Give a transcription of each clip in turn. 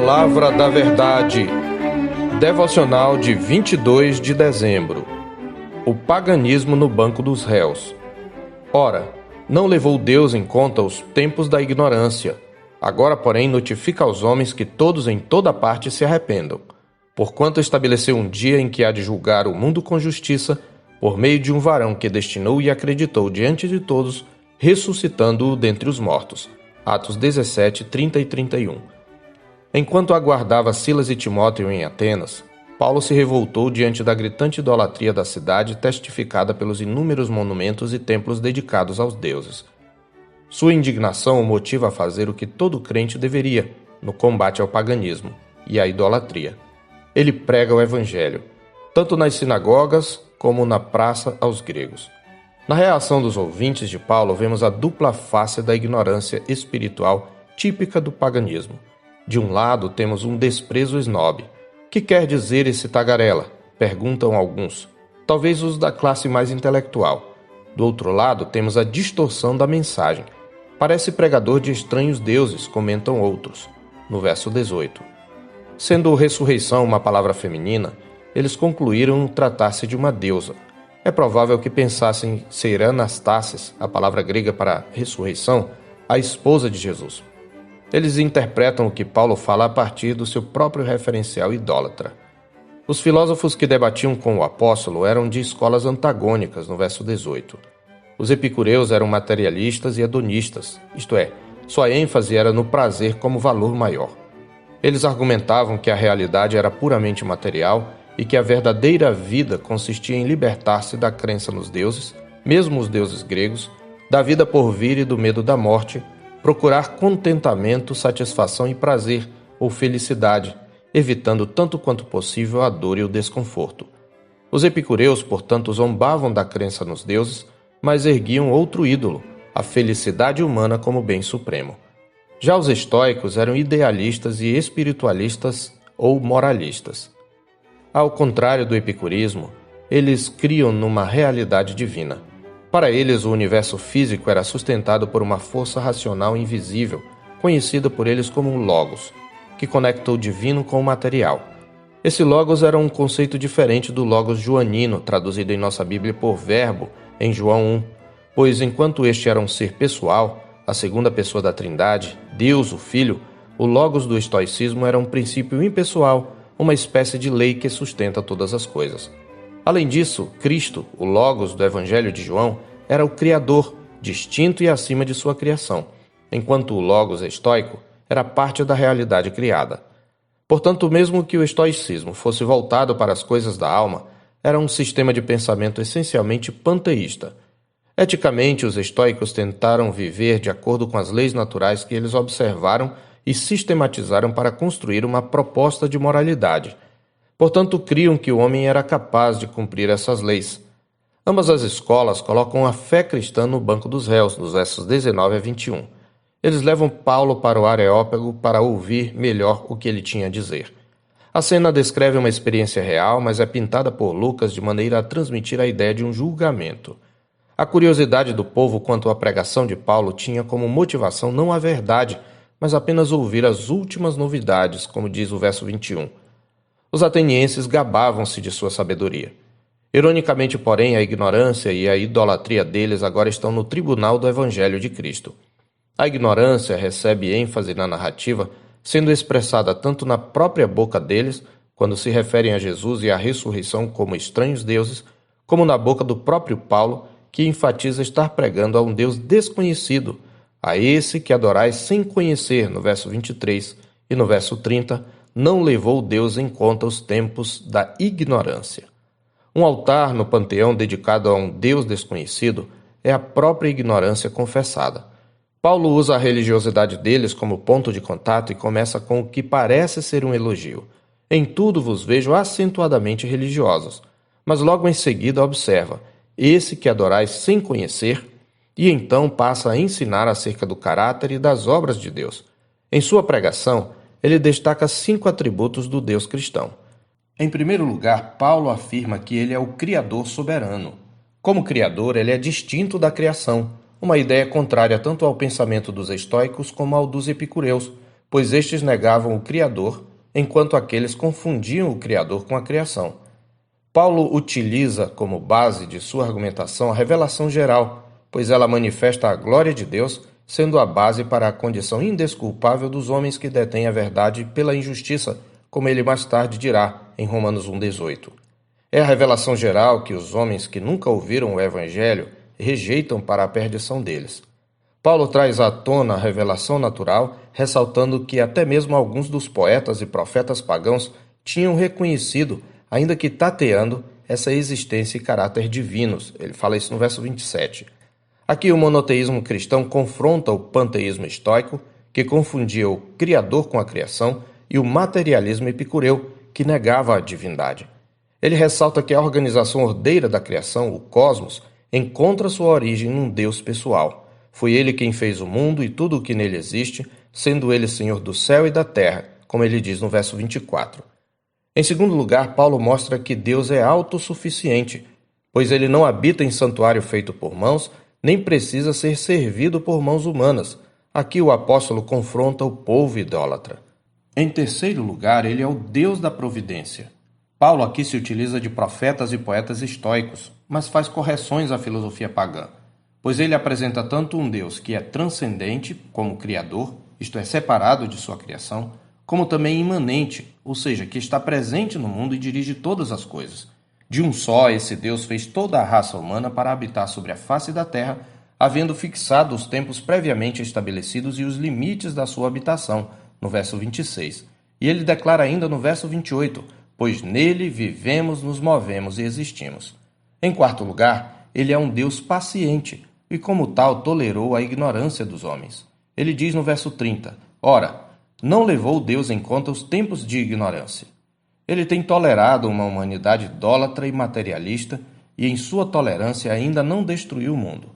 Palavra da Verdade. Devocional de 22 de dezembro. O paganismo no banco dos réus. Ora, não levou Deus em conta os tempos da ignorância. Agora, porém, notifica aos homens que todos em toda parte se arrependam. Porquanto estabeleceu um dia em que há de julgar o mundo com justiça, por meio de um varão que destinou e acreditou diante de todos, ressuscitando-o dentre os mortos. Atos 17, 30 e 31. Enquanto aguardava Silas e Timóteo em Atenas, Paulo se revoltou diante da gritante idolatria da cidade, testificada pelos inúmeros monumentos e templos dedicados aos deuses. Sua indignação o motiva a fazer o que todo crente deveria, no combate ao paganismo e à idolatria. Ele prega o evangelho, tanto nas sinagogas como na praça aos gregos. Na reação dos ouvintes de Paulo, vemos a dupla face da ignorância espiritual típica do paganismo. De um lado, temos um desprezo snob. Que quer dizer esse tagarela? Perguntam alguns. Talvez os da classe mais intelectual. Do outro lado, temos a distorção da mensagem. Parece pregador de estranhos deuses, comentam outros. No verso 18. Sendo ressurreição uma palavra feminina, eles concluíram tratar-se de uma deusa. É provável que pensassem ser Anastasis, a palavra grega para ressurreição, a esposa de Jesus. Eles interpretam o que Paulo fala a partir do seu próprio referencial idólatra. Os filósofos que debatiam com o apóstolo eram de escolas antagônicas, no verso 18. Os epicureus eram materialistas e hedonistas, isto é, sua ênfase era no prazer como valor maior. Eles argumentavam que a realidade era puramente material e que a verdadeira vida consistia em libertar-se da crença nos deuses, mesmo os deuses gregos, da vida por vir e do medo da morte, procurar contentamento, satisfação e prazer ou felicidade, evitando tanto quanto possível a dor e o desconforto. Os epicureus, portanto, zombavam da crença nos deuses, mas erguiam outro ídolo, a felicidade humana como bem supremo. Já os estoicos eram idealistas e espiritualistas ou moralistas. Ao contrário do epicurismo, eles criam numa realidade divina. Para eles, o universo físico era sustentado por uma força racional invisível, conhecida por eles como um logos, que conecta o divino com o material. Esse logos era um conceito diferente do logos joanino, traduzido em nossa Bíblia por verbo, em João 1, pois enquanto este era um ser pessoal, a segunda pessoa da Trindade, Deus, o Filho, o logos do estoicismo era um princípio impessoal, uma espécie de lei que sustenta todas as coisas. Além disso, Cristo, o Logos do Evangelho de João, era o Criador, distinto e acima de sua criação, enquanto o Logos estoico era parte da realidade criada. Portanto, mesmo que o estoicismo fosse voltado para as coisas da alma, era um sistema de pensamento essencialmente panteísta. Eticamente, os estoicos tentaram viver de acordo com as leis naturais que eles observaram e sistematizaram para construir uma proposta de moralidade. Portanto, criam que o homem era capaz de cumprir essas leis. Ambas as escolas colocam a fé cristã no banco dos réus, nos versos 19 a 21. Eles levam Paulo para o Areópago para ouvir melhor o que ele tinha a dizer. A cena descreve uma experiência real, mas é pintada por Lucas de maneira a transmitir a ideia de um julgamento. A curiosidade do povo quanto à pregação de Paulo tinha como motivação não a verdade, mas apenas ouvir as últimas novidades, como diz o verso 21. Os atenienses gabavam-se de sua sabedoria. Ironicamente, porém, a ignorância e a idolatria deles agora estão no tribunal do Evangelho de Cristo. A ignorância recebe ênfase na narrativa, sendo expressada tanto na própria boca deles, quando se referem a Jesus e à ressurreição como estranhos deuses, como na boca do próprio Paulo, que enfatiza estar pregando a um Deus desconhecido, a esse que adorais sem conhecer, no verso 23, e no verso 30, não levou Deus em conta os tempos da ignorância. Um altar no panteão dedicado a um Deus desconhecido é a própria ignorância confessada. Paulo usa a religiosidade deles como ponto de contato e começa com o que parece ser um elogio. Em tudo vos vejo acentuadamente religiosos, mas logo em seguida observa, esse que adorais sem conhecer, e então passa a ensinar acerca do caráter e das obras de Deus. Em sua pregação, ele destaca 5 atributos do Deus cristão. Em primeiro lugar, Paulo afirma que ele é o Criador soberano. Como Criador, ele é distinto da criação, uma ideia contrária tanto ao pensamento dos estoicos como ao dos epicureus, pois estes negavam o Criador, enquanto aqueles confundiam o Criador com a criação. Paulo utiliza como base de sua argumentação a revelação geral, pois ela manifesta a glória de Deus, sendo a base para a condição indesculpável dos homens que detêm a verdade pela injustiça, como ele mais tarde dirá em Romanos 1,18. É a revelação geral que os homens que nunca ouviram o Evangelho rejeitam para a perdição deles. Paulo traz à tona a revelação natural, ressaltando que até mesmo alguns dos poetas e profetas pagãos tinham reconhecido, ainda que tateando, essa existência e caráter divinos. Ele fala isso no verso 27. Aqui o monoteísmo cristão confronta o panteísmo estoico, que confundia o Criador com a criação, e o materialismo epicureu, que negava a divindade. Ele ressalta que a organização ordeira da criação, o cosmos, encontra sua origem num Deus pessoal. Foi ele quem fez o mundo e tudo o que nele existe, sendo ele Senhor do céu e da terra, como ele diz no verso 24. Em segundo lugar, Paulo mostra que Deus é autossuficiente, pois ele não habita em santuário feito por mãos, nem precisa ser servido por mãos humanas. Aqui o apóstolo confronta o povo idólatra. Em terceiro lugar, ele é o Deus da providência. Paulo aqui se utiliza de profetas e poetas estoicos, mas faz correções à filosofia pagã, pois ele apresenta tanto um Deus que é transcendente, como Criador, isto é, separado de sua criação, como também imanente, ou seja, que está presente no mundo e dirige todas as coisas. De um só, esse Deus fez toda a raça humana para habitar sobre a face da terra, havendo fixado os tempos previamente estabelecidos e os limites da sua habitação, no verso 26. E ele declara ainda no verso 28, pois nele vivemos, nos movemos e existimos. Em quarto lugar, ele é um Deus paciente, e como tal tolerou a ignorância dos homens. Ele diz no verso 30, ora, não levou Deus em conta os tempos de ignorância. Ele tem tolerado uma humanidade idólatra e materialista, e em sua tolerância ainda não destruiu o mundo.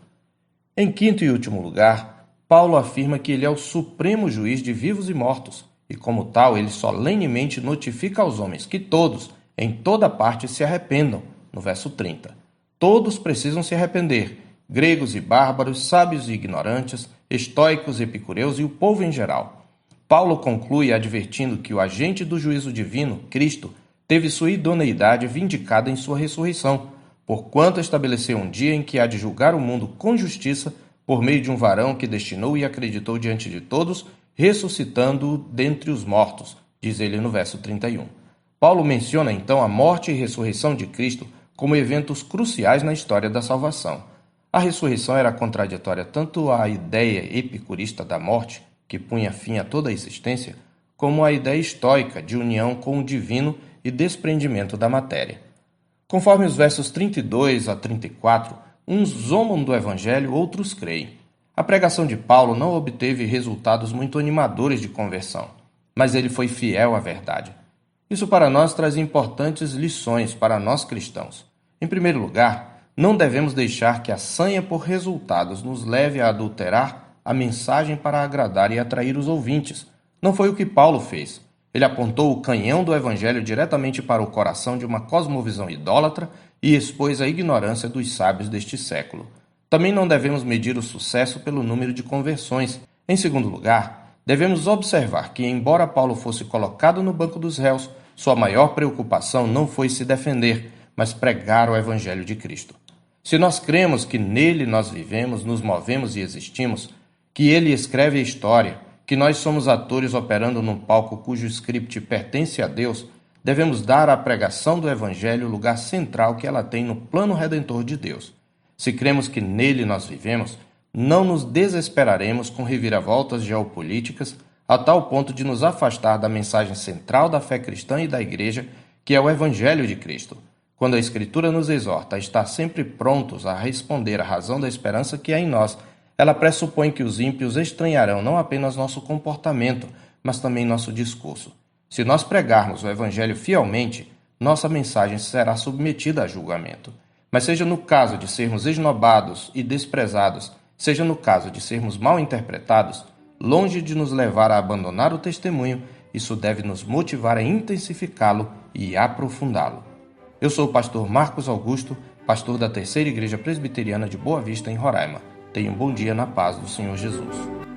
Em quinto e último lugar, Paulo afirma que ele é o supremo juiz de vivos e mortos, e como tal ele solenemente notifica aos homens que todos, em toda parte, se arrependam, no verso 30. Todos precisam se arrepender, gregos e bárbaros, sábios e ignorantes, estoicos e epicureus e o povo em geral. Paulo conclui advertindo que o agente do juízo divino, Cristo, teve sua idoneidade vindicada em sua ressurreição, porquanto estabeleceu um dia em que há de julgar o mundo com justiça por meio de um varão que destinou e acreditou diante de todos, ressuscitando-o dentre os mortos, diz ele no verso 31. Paulo menciona então a morte e ressurreição de Cristo como eventos cruciais na história da salvação. A ressurreição era contraditória tanto à ideia epicurista da morte, que punha fim a toda a existência, como à ideia estoica de união com o divino e desprendimento da matéria. Conforme os versos 32 a 34, uns zombam do Evangelho, outros creem. A pregação de Paulo não obteve resultados muito animadores de conversão, mas ele foi fiel à verdade. Isso para nós traz importantes lições para nós cristãos. Em primeiro lugar, não devemos deixar que a sanha por resultados nos leve a adulterar a mensagem para agradar e atrair os ouvintes. Não foi o que Paulo fez. Ele apontou o canhão do Evangelho diretamente para o coração de uma cosmovisão idólatra e expôs a ignorância dos sábios deste século. Também não devemos medir o sucesso pelo número de conversões. Em segundo lugar, devemos observar que, embora Paulo fosse colocado no banco dos réus, sua maior preocupação não foi se defender, mas pregar o Evangelho de Cristo. Se nós cremos que nele nós vivemos, nos movemos e existimos, que ele escreve a história, que nós somos atores operando num palco cujo script pertence a Deus, devemos dar à pregação do Evangelho o lugar central que ela tem no plano redentor de Deus. Se cremos que nele nós vivemos, não nos desesperaremos com reviravoltas geopolíticas a tal ponto de nos afastar da mensagem central da fé cristã e da Igreja, que é o Evangelho de Cristo. Quando a Escritura nos exorta a estar sempre prontos a responder à razão da esperança que há em nós, ela pressupõe que os ímpios estranharão não apenas nosso comportamento, mas também nosso discurso. Se nós pregarmos o Evangelho fielmente, nossa mensagem será submetida a julgamento. Mas seja no caso de sermos esnobados e desprezados, seja no caso de sermos mal interpretados, longe de nos levar a abandonar o testemunho, isso deve nos motivar a intensificá-lo e aprofundá-lo. Eu sou o pastor Marcos Augusto, pastor da Terceira Igreja Presbiteriana de Boa Vista, em Roraima. Tenha um bom dia na paz do Senhor Jesus.